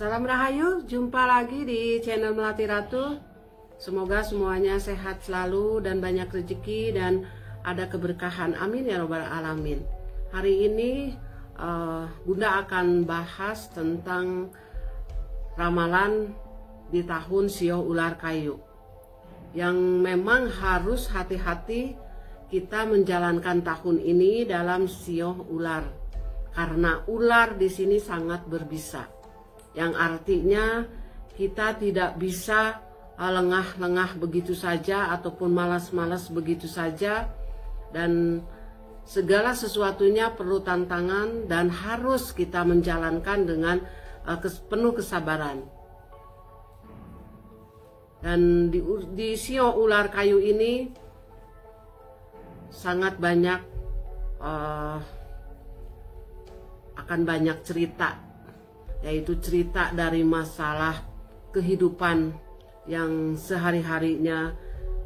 Salam Rahayu, jumpa lagi di channel Melati Ratu. Semoga semuanya sehat selalu dan banyak rezeki dan ada keberkahan. Amin ya robbal alamin. Hari ini Bunda akan bahas tentang ramalan di tahun Sio Ular Kayu, yang memang harus hati-hati kita menjalankan tahun ini dalam Sio Ular, karena ular di sini sangat berbisa. Yang artinya kita tidak bisa lengah-lengah begitu saja ataupun malas-malas begitu saja, dan segala sesuatunya perlu tantangan dan harus kita menjalankan dengan penuh kesabaran. Dan di Sio Ular Kayu ini sangat banyak akan banyak cerita, yaitu cerita dari masalah kehidupan yang sehari-harinya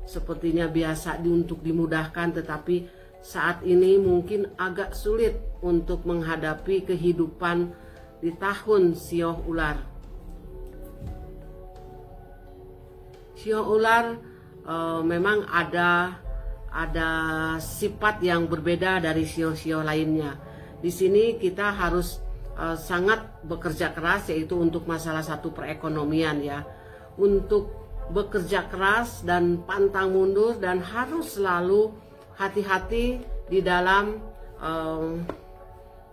sepertinya biasa untuk dimudahkan, tetapi saat ini mungkin agak sulit untuk menghadapi kehidupan di tahun Sio Ular. Sio Ular memang ada sifat yang berbeda dari sio-sio lainnya. Di sini kita harus sangat bekerja keras, yaitu untuk masalah satu perekonomian ya, untuk bekerja keras dan pantang mundur, dan harus selalu hati-hati di dalam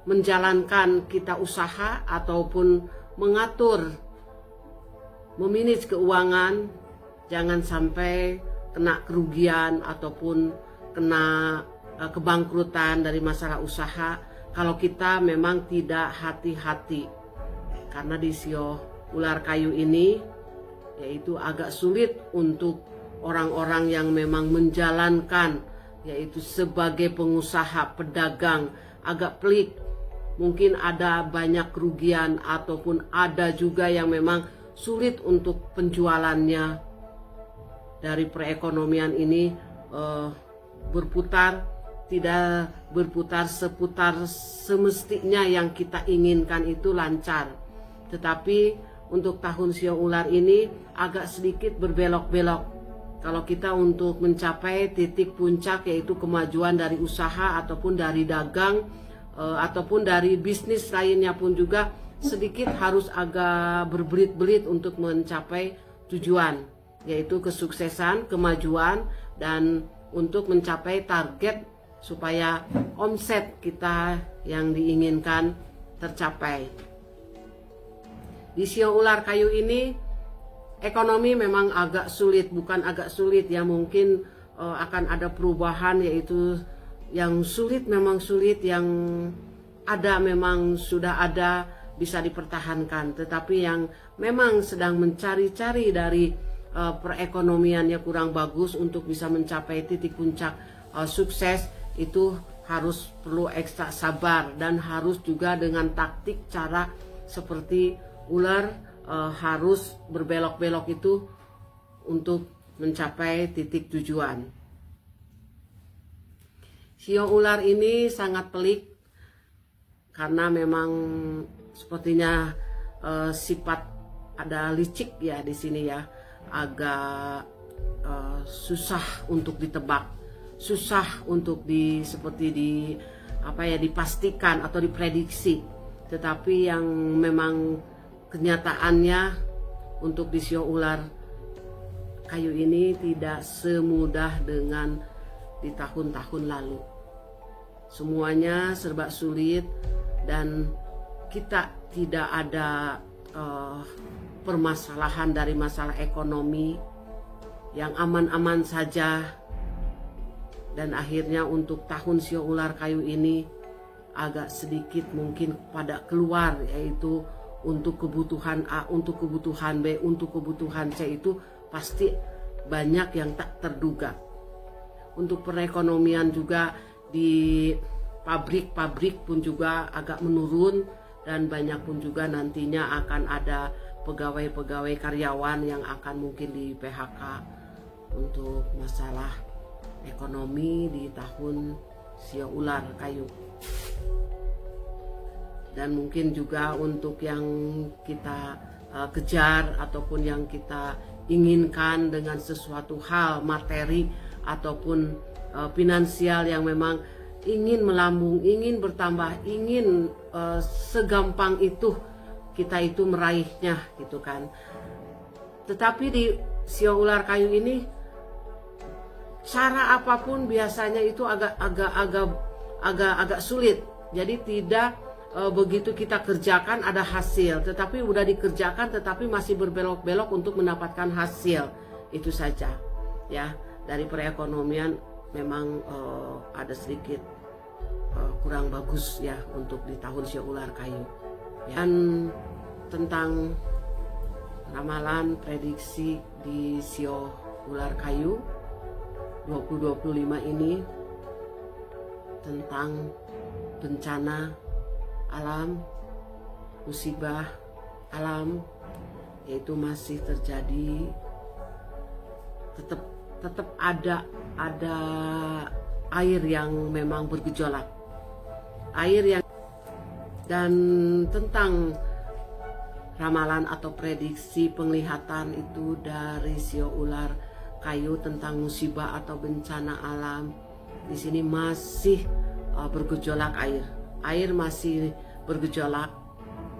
menjalankan kita usaha ataupun mengatur memanage keuangan. Jangan sampai kena kerugian ataupun kena kebangkrutan dari masalah usaha kalau kita memang tidak hati-hati. Karena di Sio Ular Kayu ini yaitu agak sulit untuk orang-orang yang memang menjalankan, yaitu sebagai pengusaha pedagang, agak pelik. Mungkin ada banyak kerugian ataupun ada juga yang memang sulit untuk penjualannya. Dari perekonomian ini tidak berputar seputar semestinya yang kita inginkan itu lancar. Tetapi untuk tahun Sio Ular ini agak sedikit berbelok-belok. Kalau kita untuk mencapai titik puncak, yaitu kemajuan dari usaha ataupun dari dagang ataupun dari bisnis lainnya pun juga sedikit harus agak berbelit-belit untuk mencapai tujuan, yaitu kesuksesan, kemajuan, dan untuk mencapai target supaya omset kita yang diinginkan tercapai. Di Sio Ular Kayu ini ekonomi memang agak sulit, bukan agak sulit ya, mungkin akan ada perubahan, yaitu yang sulit memang sulit, yang ada memang sudah ada bisa dipertahankan, tetapi yang memang sedang mencari-cari dari perekonomiannya kurang bagus untuk bisa mencapai titik puncak sukses, itu harus perlu ekstra sabar dan harus juga dengan taktik cara seperti ular harus berbelok-belok itu untuk mencapai titik tujuan. Sio Ular ini sangat pelik karena memang sepertinya sifat ada licik ya di sini ya, agak susah untuk ditebak, susah untuk dipastikan atau diprediksi. Tetapi yang memang kenyataannya untuk di Sio Ular Kayu ini tidak semudah dengan di tahun-tahun lalu. Semuanya serba sulit dan kita tidak ada permasalahan dari masalah ekonomi, yang aman-aman saja. Dan akhirnya untuk tahun Sio Ular Kayu ini agak sedikit mungkin pada keluar, yaitu untuk kebutuhan A, untuk kebutuhan B, untuk kebutuhan C, itu pasti banyak yang tak terduga. Untuk perekonomian juga di pabrik-pabrik pun juga agak menurun, dan banyak pun juga nantinya akan ada pegawai-pegawai karyawan yang akan mungkin di PHK untuk masalah ekonomi di tahun Sio Ular Kayu. Dan mungkin juga untuk yang kita kejar ataupun yang kita inginkan dengan sesuatu hal materi ataupun finansial yang memang ingin melambung, ingin bertambah, ingin segampang itu kita itu meraihnya gitu kan. Tetapi di sio ular kayu ini cara apapun biasanya itu agak sulit. Jadi tidak begitu kita kerjakan ada hasil, tetapi udah dikerjakan tetapi masih berbelok-belok untuk mendapatkan hasil. Itu saja ya. Dari perekonomian memang ada sedikit kurang bagus ya untuk di tahun sio ular kayu. Dan tentang ramalan prediksi di sio ular kayu 2025 ini tentang bencana alam, musibah alam, yaitu masih terjadi, tetap ada air yang memang bergejolak, dan tentang ramalan atau prediksi penglihatan itu dari sio ular kayu tentang musibah atau bencana alam. Di sini masih bergejolak air masih bergejolak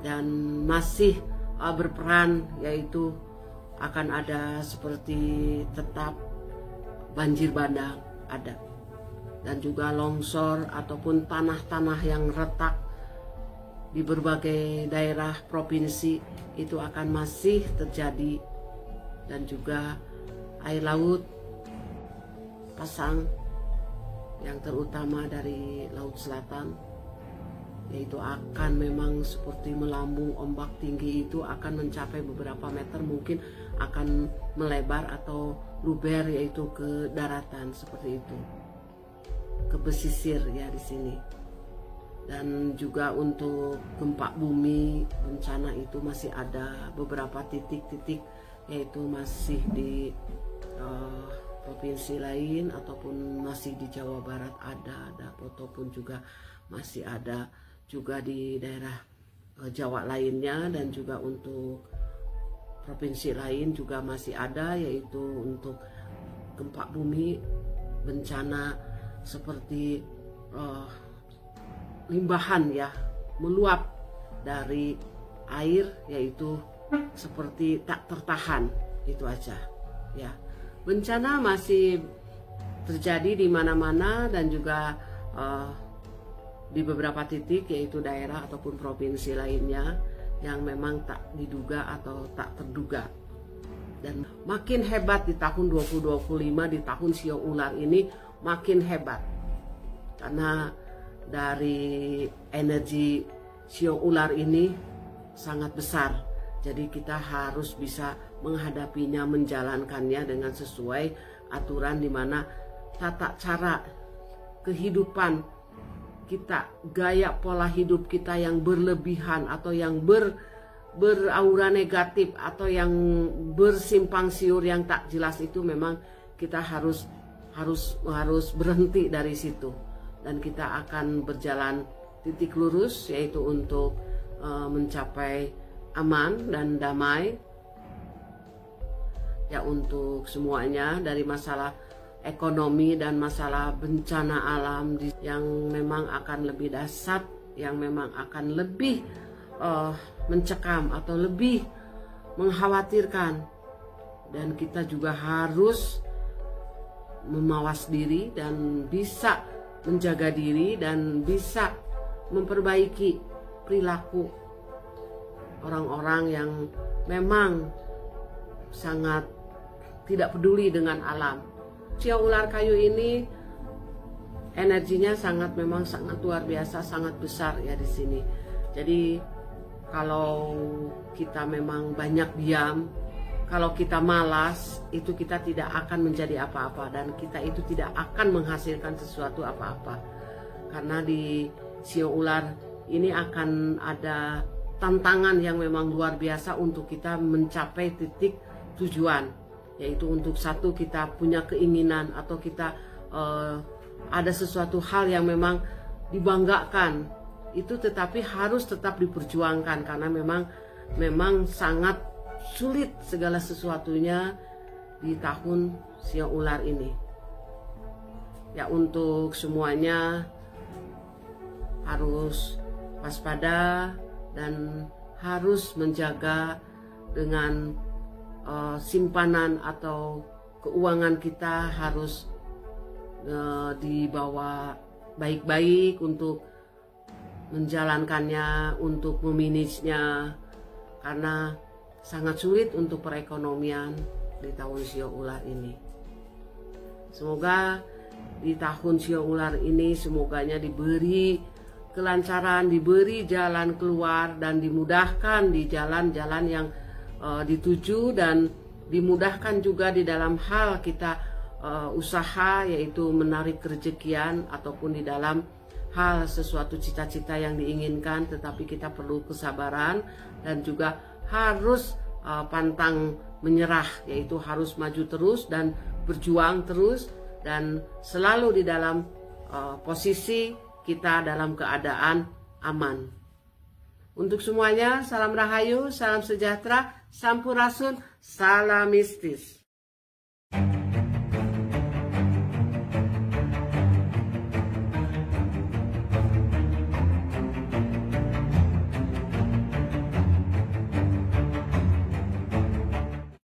dan masih berperan, yaitu akan ada seperti tetap banjir bandang ada, dan juga longsor ataupun tanah-tanah yang retak di berbagai daerah provinsi itu akan masih terjadi, dan juga air laut pasang yang terutama dari Laut Selatan, yaitu akan memang seperti melambung, ombak tinggi itu akan mencapai beberapa meter, mungkin akan melebar atau luber, yaitu ke daratan seperti itu, ke pesisir ya di sini. Dan juga untuk gempa bumi bencana itu masih ada beberapa titik-titik, yaitu masih di provinsi lain ataupun masih di Jawa Barat ada ataupun juga masih ada juga di daerah Jawa lainnya, dan juga untuk provinsi lain juga masih ada, yaitu untuk gempa bumi bencana seperti limbahan ya, meluap dari air, yaitu seperti tak tertahan. Itu aja ya. Bencana masih terjadi di mana-mana dan juga di beberapa titik, yaitu daerah ataupun provinsi lainnya yang memang tak diduga atau tak terduga. Dan makin hebat di tahun 2025, di tahun sio ular ini makin hebat, karena dari energi sio ular ini sangat besar. Jadi kita harus bisa menghadapinya, menjalankannya dengan sesuai aturan, di mana tata cara kehidupan kita, gaya pola hidup kita yang berlebihan atau yang beraura negatif atau yang bersimpang siur yang tak jelas itu, memang kita harus berhenti dari situ, dan kita akan berjalan titik lurus, yaitu untuk mencapai aman dan damai ya untuk semuanya, dari masalah ekonomi dan masalah bencana alam yang memang akan lebih dahsyat, yang memang akan lebih mencekam atau lebih mengkhawatirkan. Dan kita juga harus memawas diri dan bisa menjaga diri dan bisa memperbaiki perilaku orang-orang yang memang sangat tidak peduli dengan alam. Sio ular kayu ini energinya memang sangat luar biasa, sangat besar ya di sini. Jadi kalau kita memang banyak diam, kalau kita malas, itu kita tidak akan menjadi apa-apa, dan kita itu tidak akan menghasilkan sesuatu apa-apa. Karena di sio ular ini akan ada tantangan yang memang luar biasa untuk kita mencapai titik tujuan, yaitu untuk satu, kita punya keinginan atau kita ada sesuatu hal yang memang dibanggakan itu, tetapi harus tetap diperjuangkan, karena memang memang sangat sulit segala sesuatunya di tahun Siang Ular ini. Ya, untuk semuanya harus waspada dan harus menjaga dengan simpanan atau keuangan kita harus dibawa baik-baik untuk menjalankannya, untuk memanagenya, karena sangat sulit untuk perekonomian di tahun Siang Ular ini. Semoga di tahun Siang Ular ini semoganya diberi kelancaran, diberi jalan keluar dan dimudahkan di jalan-jalan yang dituju, dan dimudahkan juga di dalam hal kita usaha, yaitu menarik rezekian ataupun di dalam hal sesuatu cita-cita yang diinginkan. Tetapi kita perlu kesabaran dan juga harus pantang menyerah, yaitu harus maju terus dan berjuang terus, dan selalu di dalam posisi kita dalam keadaan aman. Untuk semuanya, salam rahayu, salam sejahtera, sampurasun, salam mistis.